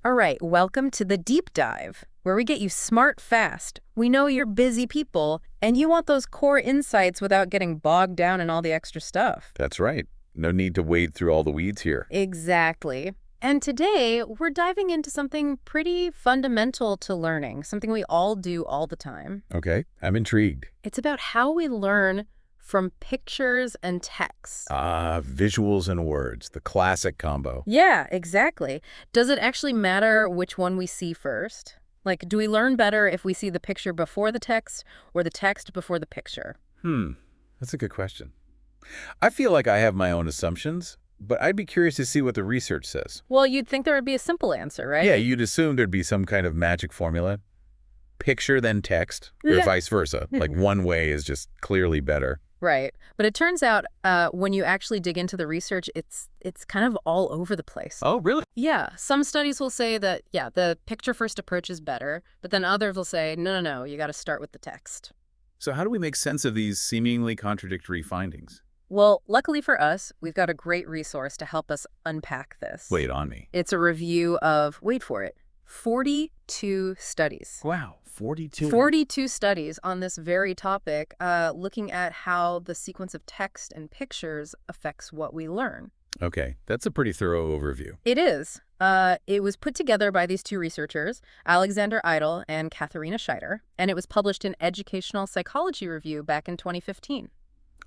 All right, welcome to the deep dive, where we get you smart fast. We know you're busy people, and you want those core insights without getting bogged down in all the extra stuff. That's right. No need to wade through all the weeds here. Exactly. And today, we're diving into something pretty fundamental to learning, something we all do all the time. Okay, I'm intrigued. It's about how we learn from pictures and text. Visuals and words, the classic combo. Yeah, exactly. Does it actually matter which one we see first? Like, do we learn better if we see the picture before the text or the text before the picture? That's a good question. I feel like I have my own assumptions, but I'd be curious to see what the research says. Well, you'd think there would be a simple answer, right? Yeah, you'd assume there'd be some kind of magic formula. Picture, then text, or Yeah. vice versa. Like one way is just clearly better. Right. But it turns out when you actually dig into the research, it's kind of all over the place. Oh, really? Yeah, some studies will say that, yeah, the picture first approach is better, but then others will say, no, no, no, you got to start with the text. So how do we make sense of these seemingly contradictory findings? Well, luckily for us, we've got a great resource to help us unpack this. Wait on me. It's a review of, wait for it, 42 studies. Wow, 42? 42 studies on this very topic, looking at how the sequence of text and pictures affects what we learn. Okay, that's a pretty thorough overview. It is. It was put together by these two researchers, Alexander Idle and Katharina Scheider, and it was published in Educational Psychology Review back in 2015.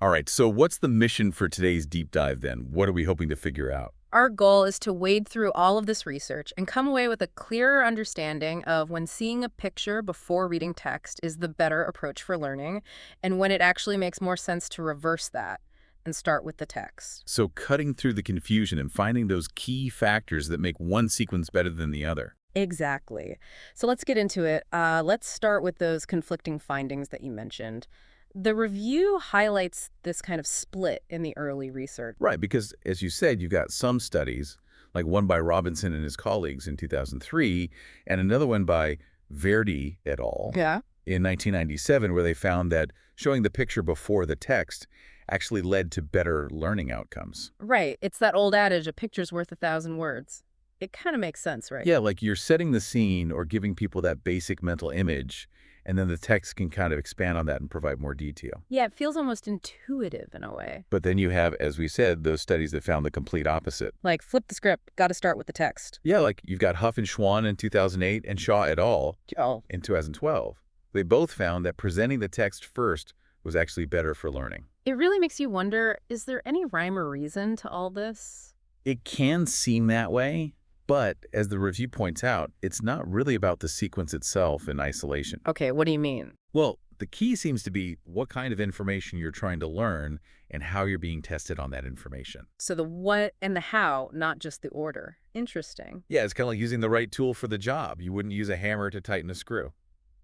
All right, so what's the mission for today's deep dive then? What are we hoping to figure out? Our goal is to wade through all of this research and come away with a clearer understanding of when seeing a picture before reading text is the better approach for learning, and when it actually makes more sense to reverse that and start with the text. So cutting through the confusion and finding those key factors that make one sequence better than the other. Exactly. So let's get into it. Let's start with those conflicting findings that you mentioned. The review highlights this kind of split in the early research. Right, because as you said, you've got some studies, like one by Robinson and his colleagues in 2003, and another one by Verdi et al. Yeah. In 1997, where they found that showing the picture before the text actually led to better learning outcomes. Right. It's that old adage, a picture's worth 1,000 words. It kind of makes sense, right? Yeah, like you're setting the scene or giving people that basic mental image, and then the text can kind of expand on that and provide more detail. Yeah, it feels almost intuitive in a way. But then you have, as we said, those studies that found the complete opposite. Like, flip the script, got to start with the text. Yeah, like you've got Huff and Schwann in 2008 and Shaw et al. Oh. In 2012. They both found that presenting the text first was actually better for learning. It really makes you wonder, is there any rhyme or reason to all this? It can seem that way, but as the review points out, it's not really about the sequence itself in isolation. Okay, what do you mean? Well, the key seems to be what kind of information you're trying to learn and how you're being tested on that information. So the what and the how, not just the order. Interesting. Yeah, it's kind of like using the right tool for the job. You wouldn't use a hammer to tighten a screw.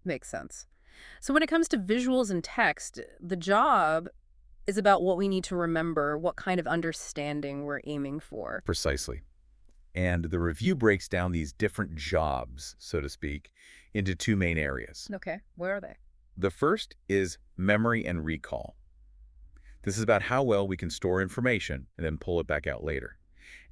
Makes sense. So when it comes to visuals and text, the job is about what we need to remember, what kind of understanding we're aiming for. Precisely. And the review breaks down these different jobs, so to speak, into two main areas. Okay, where are they? The first is memory and recall. This is about how well we can store information and then pull it back out later.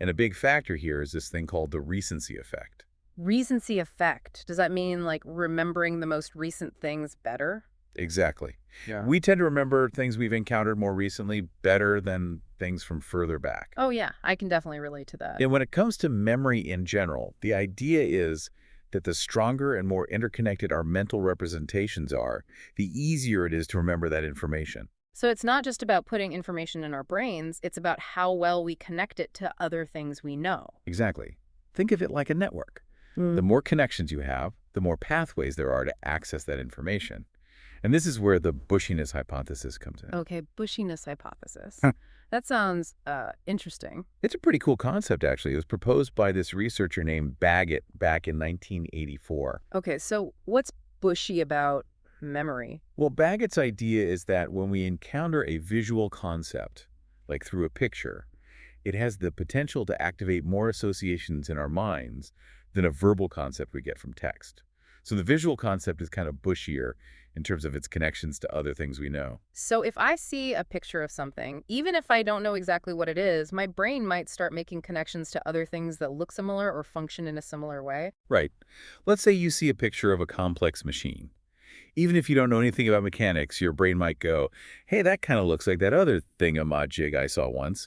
And a big factor here is this thing called the recency effect. Recency effect. Does that mean like remembering the most recent things better? Exactly. Yeah. We tend to remember things we've encountered more recently better than things from further back. Oh yeah, I can definitely relate to that. And when it comes to memory in general, the idea is that the stronger and more interconnected our mental representations are, the easier it is to remember that information. So it's not just about putting information in our brains, it's about how well we connect it to other things we know. Exactly. Think of it like a network. The more connections you have, the more pathways there are to access that information. And this is where the bushiness hypothesis comes in. Okay, bushiness hypothesis. Huh. That sounds interesting. It's a pretty cool concept, actually. It was proposed by this researcher named Baggett back in 1984. Okay, so what's bushy about memory? Well, Baggett's idea is that when we encounter a visual concept, like through a picture, it has the potential to activate more associations in our minds than a verbal concept we get from text. So the visual concept is kind of bushier, in terms of its connections to other things we know. So if I see a picture of something, even if I don't know exactly what it is, my brain might start making connections to other things that look similar or function in a similar way. Right. Let's say you see a picture of a complex machine. Even if you don't know anything about mechanics, your brain might go, hey, that kind of looks like that other thingamajig I saw once.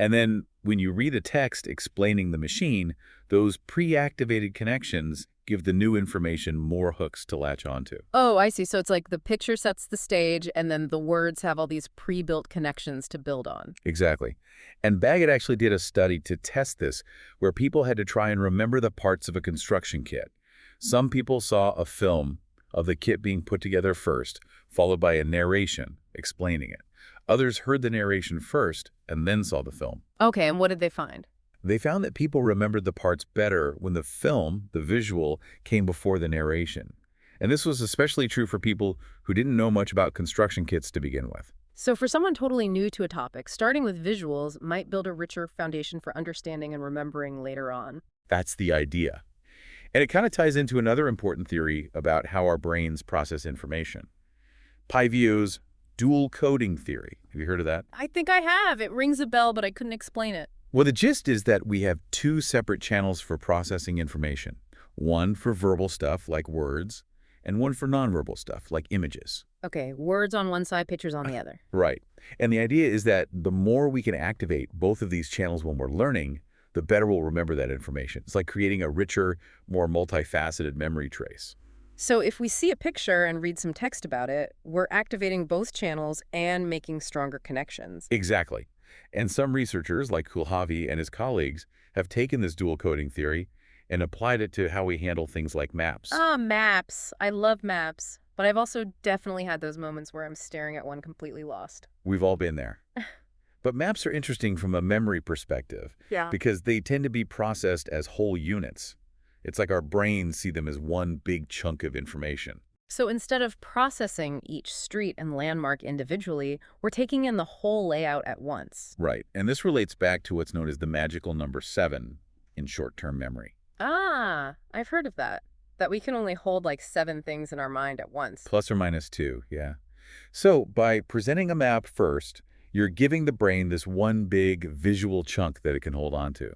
And then when you read a text explaining the machine, those pre-activated connections give the new information more hooks to latch onto. Oh, I see. So it's like the picture sets the stage, and then the words have all these pre-built connections to build on. Exactly. And Baggett actually did a study to test this, where people had to try and remember the parts of a construction kit. Some people saw a film of the kit being put together first, followed by a narration explaining it. Others heard the narration first and then saw the film. Okay, and what did they find? They found that people remembered the parts better when the film, the visual, came before the narration. And this was especially true for people who didn't know much about construction kits to begin with. So for someone totally new to a topic, starting with visuals might build a richer foundation for understanding and remembering later on. That's the idea. And it kind of ties into another important theory about how our brains process information. Pavio's dual coding theory. Have you heard of that? I think I have. It rings a bell, but I couldn't explain it. Well, the gist is that we have two separate channels for processing information. One for verbal stuff, like words, and one for nonverbal stuff, like images. Okay, words on one side, pictures on the other. Right. And the idea is that the more we can activate both of these channels when we're learning, the better we'll remember that information. It's like creating a richer, more multifaceted memory trace. So if we see a picture and read some text about it, we're activating both channels and making stronger connections. Exactly. And some researchers, like Kulhavi and his colleagues, have taken this dual coding theory and applied it to how we handle things like maps. Ah, maps. I love maps. But I've also definitely had those moments where I'm staring at one completely lost. We've all been there. But maps are interesting from a memory perspective Yeah. because they tend to be processed as whole units. It's like our brains see them as one big chunk of information. So instead of processing each street and landmark individually, we're taking in the whole layout at once. Right. And this relates back to what's known as the magical number 7 in short-term memory. Ah, I've heard of that. That we can only hold like 7 things in our mind at once. Plus or minus 2, yeah. So by presenting a map first, you're giving the brain this one big visual chunk that it can hold on to.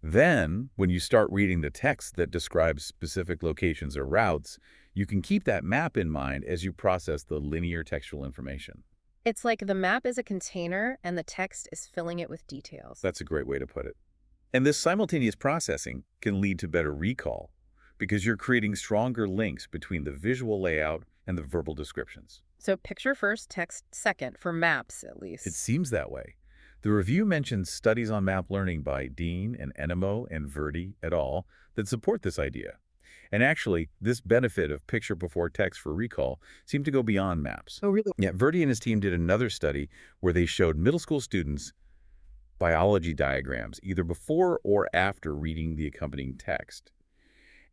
Then, when you start reading the text that describes specific locations or routes, you can keep that map in mind as you process the linear textual information. It's like the map is a container and the text is filling it with details. That's a great way to put it. And this simultaneous processing can lead to better recall because you're creating stronger links between the visual layout and the verbal descriptions. So picture first, text second, for maps at least. It seems that way. The review mentions studies on map learning by Dean and Enemo and Verdi et al. That support this idea. And actually, this benefit of picture before text for recall seemed to go beyond maps. Oh, really? Yeah, Verdi and his team did another study where they showed middle school students biology diagrams either before or after reading the accompanying text.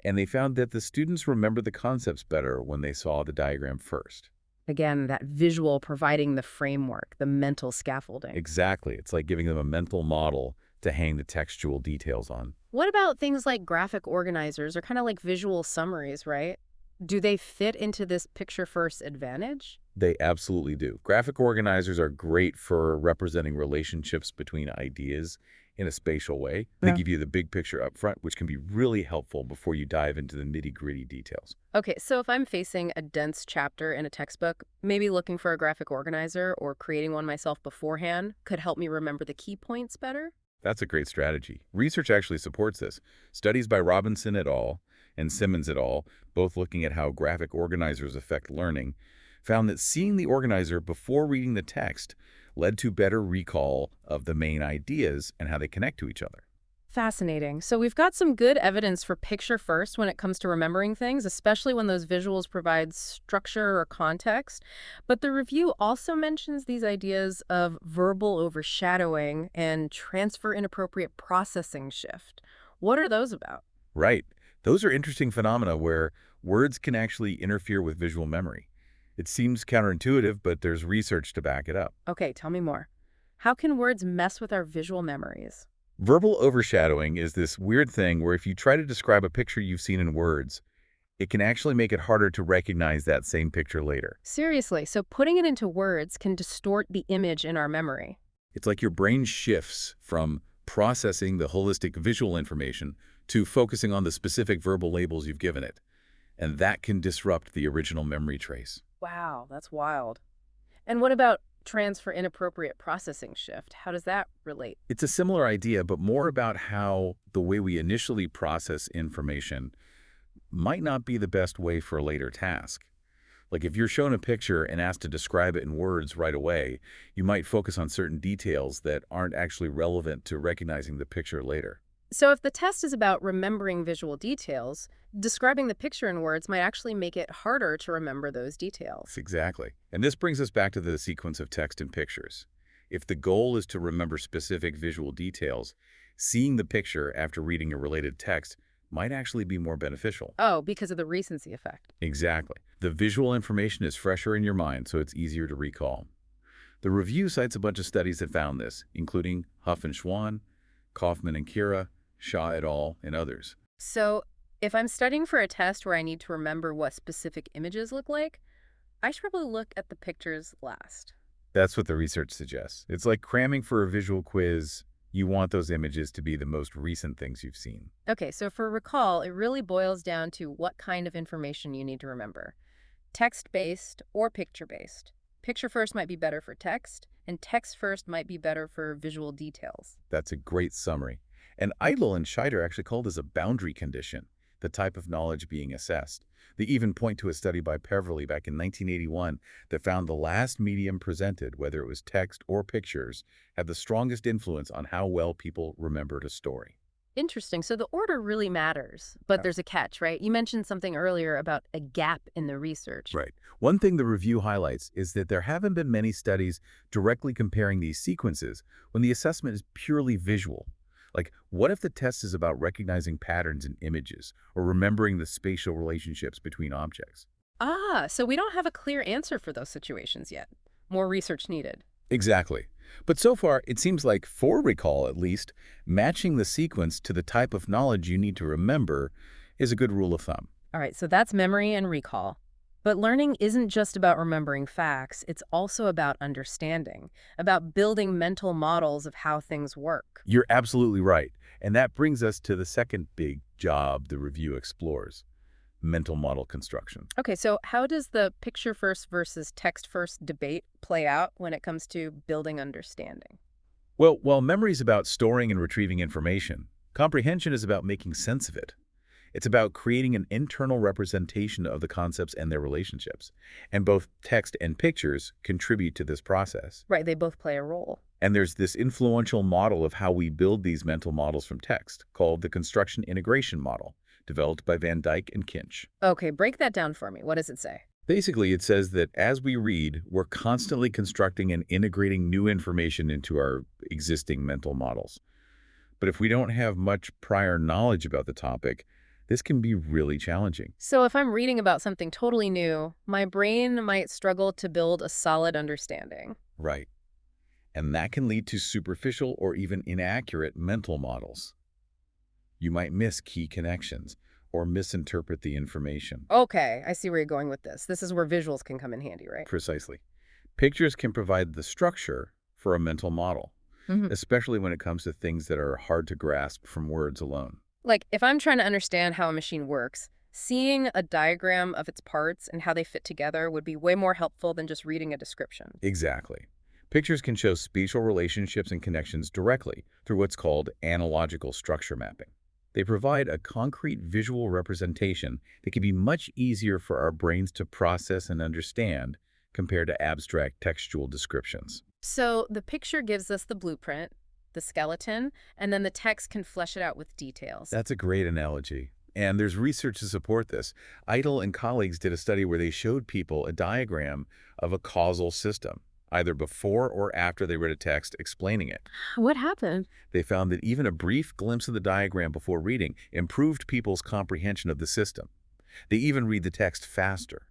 And they found that the students remembered the concepts better when they saw the diagram first. Again, that visual providing the framework, the mental scaffolding. Exactly. It's like giving them a mental model to hang the textual details on. What about things like graphic organizers or kind of like visual summaries, right? Do they fit into this picture-first advantage? They absolutely do. Graphic organizers are great for representing relationships between ideas in a spatial way. They Yeah. give you the big picture up front, which can be really helpful before you dive into the nitty-gritty details. Okay, so if I'm facing a dense chapter in a textbook, maybe looking for a graphic organizer or creating one myself beforehand could help me remember the key points better? That's a great strategy. Research actually supports this. Studies by Robinson et al. And Simmons et al., both looking at how graphic organizers affect learning, found that seeing the organizer before reading the text led to better recall of the main ideas and how they connect to each other. Fascinating. So we've got some good evidence for picture first when it comes to remembering things, especially when those visuals provide structure or context. But the review also mentions these ideas of verbal overshadowing and transfer inappropriate processing shift. What are those about? Right. Those are interesting phenomena where words can actually interfere with visual memory. It seems counterintuitive, but there's research to back it up. Okay, tell me more. How can words mess with our visual memories? Verbal overshadowing is this weird thing where if you try to describe a picture you've seen in words, It can actually make it harder to recognize that same picture later. Seriously, so putting it into words can distort the image in our memory. It's like your brain shifts from processing the holistic visual information to focusing on the specific verbal labels you've given it. And that can disrupt the original memory trace. Wow, that's wild. And what about transfer inappropriate processing shift? How does that relate? It's a similar idea, but more about how the way we initially process information might not be the best way for a later task. Like if you're shown a picture and asked to describe it in words right away, you might focus on certain details that aren't actually relevant to recognizing the picture later. So if the test is about remembering visual details, describing the picture in words might actually make it harder to remember those details. Exactly. And this brings us back to the sequence of text and pictures. If the goal is to remember specific visual details, seeing the picture after reading a related text might actually be more beneficial. Oh, because of the recency effect. Exactly. The visual information is fresher in your mind, so it's easier to recall. The review cites a bunch of studies that found this, including Huff and Schwann, Kaufman and Kira, Shaw et al., and others. So if I'm studying for a test where I need to remember what specific images look like, I should probably look at the pictures last. That's what the research suggests. It's like cramming for a visual quiz. You want those images to be the most recent things you've seen. Okay, so for recall, it really boils down to what kind of information you need to remember. Text-based or picture-based. Picture first might be better for text, and text first might be better for visual details. That's a great summary. And Idle and Scheider actually called this a boundary condition, the type of knowledge being assessed. They even point to a study by Peverly back in 1981 that found the last medium presented, whether it was text or pictures, had the strongest influence on how well people remembered a story. Interesting. So the order really matters, but there's a catch, right? You mentioned something earlier about a gap in the research. Right. One thing the review highlights is that there haven't been many studies directly comparing these sequences when the assessment is purely visual. Like, what if the test is about recognizing patterns in images or remembering the spatial relationships between objects? Ah, so we don't have a clear answer for those situations yet. More research needed. Exactly. But so far, it seems like, for recall at least, matching the sequence to the type of knowledge you need to remember is a good rule of thumb. All right, so that's memory and recall. But learning isn't just about remembering facts, it's also about understanding, about building mental models of how things work. You're absolutely right. And that brings us to the second big job the review explores: mental model construction. Okay, so how does the picture first versus text first debate play out when it comes to building understanding? Well, while memory is about storing and retrieving information, comprehension is about making sense of it. It's about creating an internal representation of the concepts and their relationships. And both text and pictures contribute to this process. Right, they both play a role. And there's this influential model of how we build these mental models from text, called the construction integration model, developed by Van Dyke and Kinch. Okay, break that down for me. What does it say? Basically, it says that as we read, we're constantly constructing and integrating new information into our existing mental models. But if we don't have much prior knowledge about the topic, this can be really challenging. So if I'm reading about something totally new, my brain might struggle to build a solid understanding. Right. And that can lead to superficial or even inaccurate mental models. You might miss key connections or misinterpret the information. Okay, I see where you're going with this. This is where visuals can come in handy, right? Precisely. Pictures can provide the structure for a mental model, especially when it comes to things that are hard to grasp from words alone. Like, if I'm trying to understand how a machine works, seeing a diagram of its parts and how they fit together would be way more helpful than just reading a description. Exactly. Pictures can show spatial relationships and connections directly through what's called analogical structure mapping. They provide a concrete visual representation that can be much easier for our brains to process and understand compared to abstract textual descriptions. So the picture gives us the blueprint, the skeleton, and then the text can flesh it out with details. That's a great analogy. And there's research to support this. Idle and colleagues did a study where they showed people a diagram of a causal system, either before or after they read a text explaining it. What happened? They found that even a brief glimpse of the diagram before reading improved people's comprehension of the system. They even read the text faster.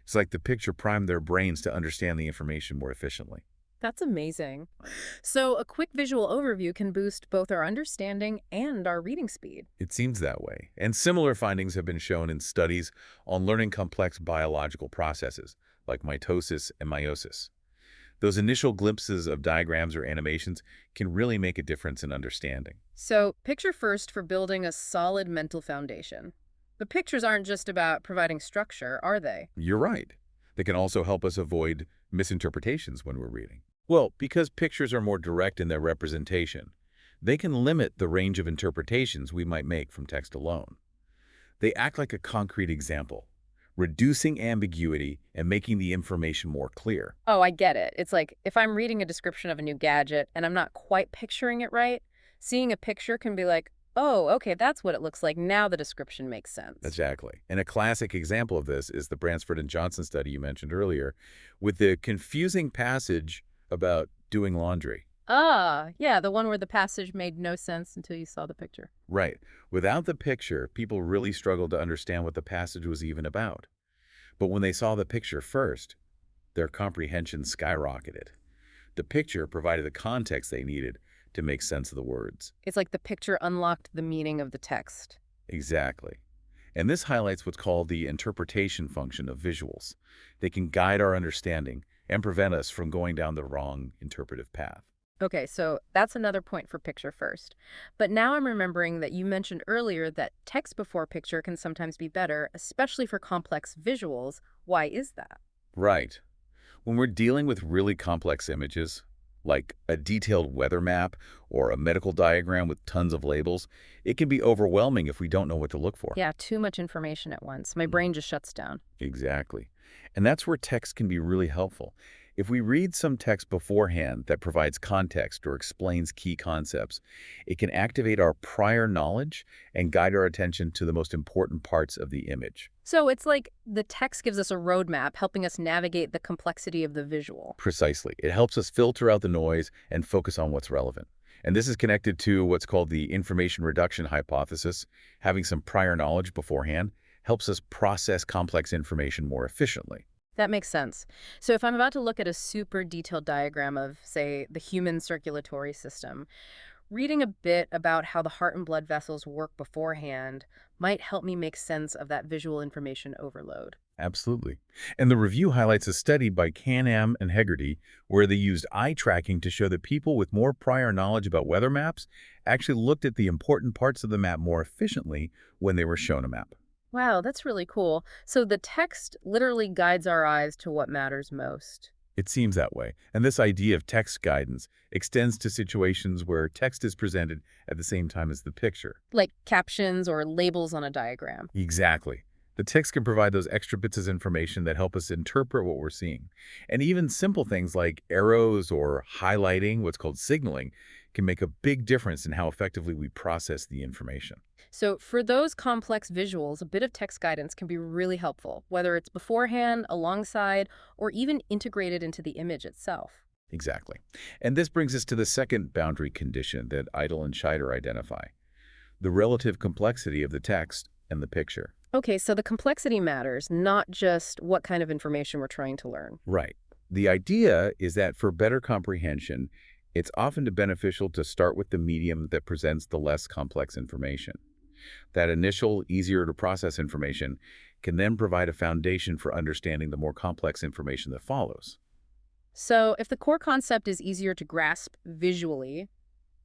It's like the picture primed their brains to understand the information more efficiently. That's amazing. So, a quick visual overview can boost both our understanding and our reading speed. It seems that way. And similar findings have been shown in studies on learning complex biological processes, like mitosis and meiosis. Those initial glimpses of diagrams or animations can really make a difference in understanding. So, picture first for building a solid mental foundation. The pictures aren't just about providing structure, are they? You're right. They can also help us avoid misinterpretations when we're reading. Well, because pictures are more direct in their representation, they can limit the range of interpretations we might make from text alone. They act like a concrete example, reducing ambiguity and making the information more clear. Oh, I get it. It's like if I'm reading a description of a new gadget and I'm not quite picturing it right, seeing a picture can be like, oh, okay, that's what it looks like. Now the description makes sense. Exactly. And a classic example of this is the Bransford and Johnson study you mentioned earlier, with the confusing passage about doing laundry. Ah, yeah, the one where the passage made no sense until you saw the picture. Right. Without the picture, people really struggled to understand what the passage was even about. But when they saw the picture first, their comprehension skyrocketed. The picture provided the context they needed to make sense of the words. It's like the picture unlocked the meaning of the text. Exactly. And this highlights what's called the interpretation function of visuals. They can guide our understanding and prevent us from going down the wrong interpretive path. Okay, so that's another point for picture first. But now I'm remembering that you mentioned earlier that text before picture can sometimes be better, especially for complex visuals. Why is that? Right. When we're dealing with really complex images, like a detailed weather map or a medical diagram with tons of labels, it can be overwhelming if we don't know what to look for. Yeah, too much information at once. My brain just shuts down. Exactly. And that's where text can be really helpful. If we read some text beforehand that provides context or explains key concepts, it can activate our prior knowledge and guide our attention to the most important parts of the image. So it's like the text gives us a roadmap, helping us navigate the complexity of the visual. Precisely. It helps us filter out the noise and focus on what's relevant. And this is connected to what's called the information reduction hypothesis. Having some prior knowledge beforehand helps us process complex information more efficiently. That makes sense. So if I'm about to look at a super detailed diagram of, say, the human circulatory system, reading a bit about how the heart and blood vessels work beforehand might help me make sense of that visual information overload. Absolutely. And the review highlights a study by Can-Am and Hegarty where they used eye tracking to show that people with more prior knowledge about weather maps actually looked at the important parts of the map more efficiently when they were shown a map. Wow, that's really cool. So the text literally guides our eyes to what matters most. It seems that way. And this idea of text guidance extends to situations where text is presented at the same time as the picture. Like captions or labels on a diagram. Exactly. The text can provide those extra bits of information that help us interpret what we're seeing. And even simple things like arrows or highlighting, what's called signaling, can make a big difference in how effectively we process the information. So for those complex visuals, a bit of text guidance can be really helpful, whether it's beforehand, alongside, or even integrated into the image itself. Exactly. And this brings us to the second boundary condition that Idle and Scheider identify, the relative complexity of the text and the picture. Okay, so the complexity matters, not just what kind of information we're trying to learn. Right. The idea is that for better comprehension, it's often beneficial to start with the medium that presents the less complex information. That initial, easier to process information can then provide a foundation for understanding the more complex information that follows. So if the core concept is easier to grasp visually,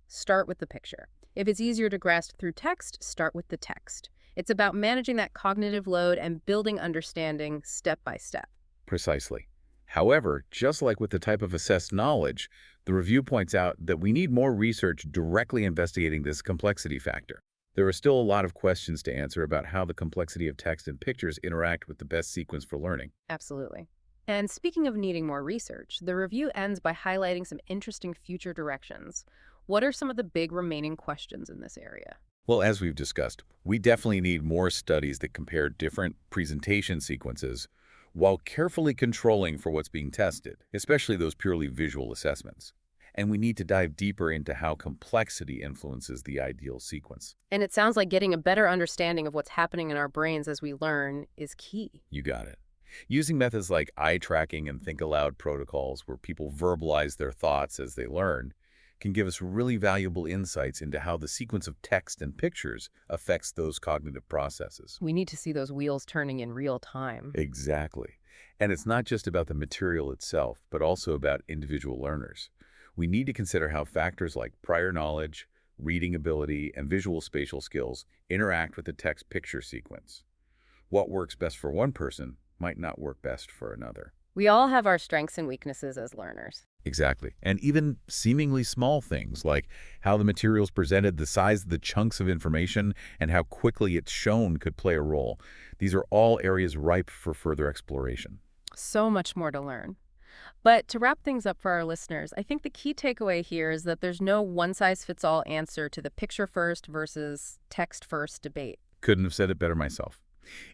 start with the picture. If it's easier to grasp through text, start with the text. It's about managing that cognitive load and building understanding step by step. Precisely. However, just like with the type of assessed knowledge, the review points out that we need more research directly investigating this complexity factor. There are still a lot of questions to answer about how the complexity of text and pictures interact with the best sequence for learning. Absolutely. And speaking of needing more research, the review ends by highlighting some interesting future directions. What are some of the big remaining questions in this area? Well, as we've discussed, we definitely need more studies that compare different presentation sequences while carefully controlling for what's being tested, especially those purely visual assessments. And we need to dive deeper into how complexity influences the ideal sequence. And it sounds like getting a better understanding of what's happening in our brains as we learn is key. You got it. Using methods like eye tracking and think aloud protocols where people verbalize their thoughts as they learn can give us really valuable insights into how the sequence of text and pictures affects those cognitive processes. We need to see those wheels turning in real time. Exactly. And it's not just about the material itself, but also about individual learners. We need to consider how factors like prior knowledge, reading ability, and visual spatial skills interact with the text-picture sequence. What works best for one person might not work best for another. We all have our strengths and weaknesses as learners. Exactly. And even seemingly small things like how the material's presented, the size of the chunks of information, and how quickly it's shown could play a role. These are all areas ripe for further exploration. So much more to learn. But to wrap things up for our listeners, I think the key takeaway here is that there's no one-size-fits-all answer to the picture-first versus text-first debate. Couldn't have said it better myself.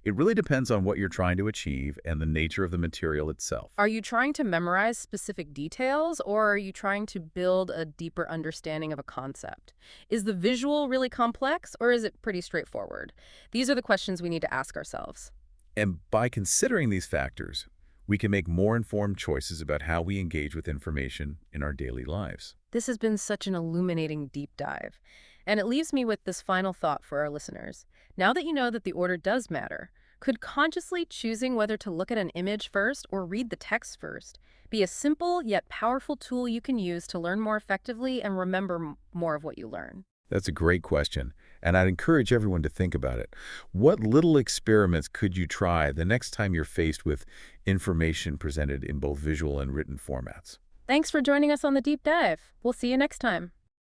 It really depends on what you're trying to achieve and the nature of the material itself. Are you trying to memorize specific details, or are you trying to build a deeper understanding of a concept? Is the visual really complex, or is it pretty straightforward? These are the questions we need to ask ourselves. And by considering these factors, we can make more informed choices about how we engage with information in our daily lives. This has been such an illuminating deep dive. And it leaves me with this final thought for our listeners. Now that you know that the order does matter, could consciously choosing whether to look at an image first or read the text first be a simple yet powerful tool you can use to learn more effectively and remember more of what you learn? That's a great question, and I'd encourage everyone to think about it. What little experiments could you try the next time you're faced with information presented in both visual and written formats? Thanks for joining us on the deep dive. We'll see you next time.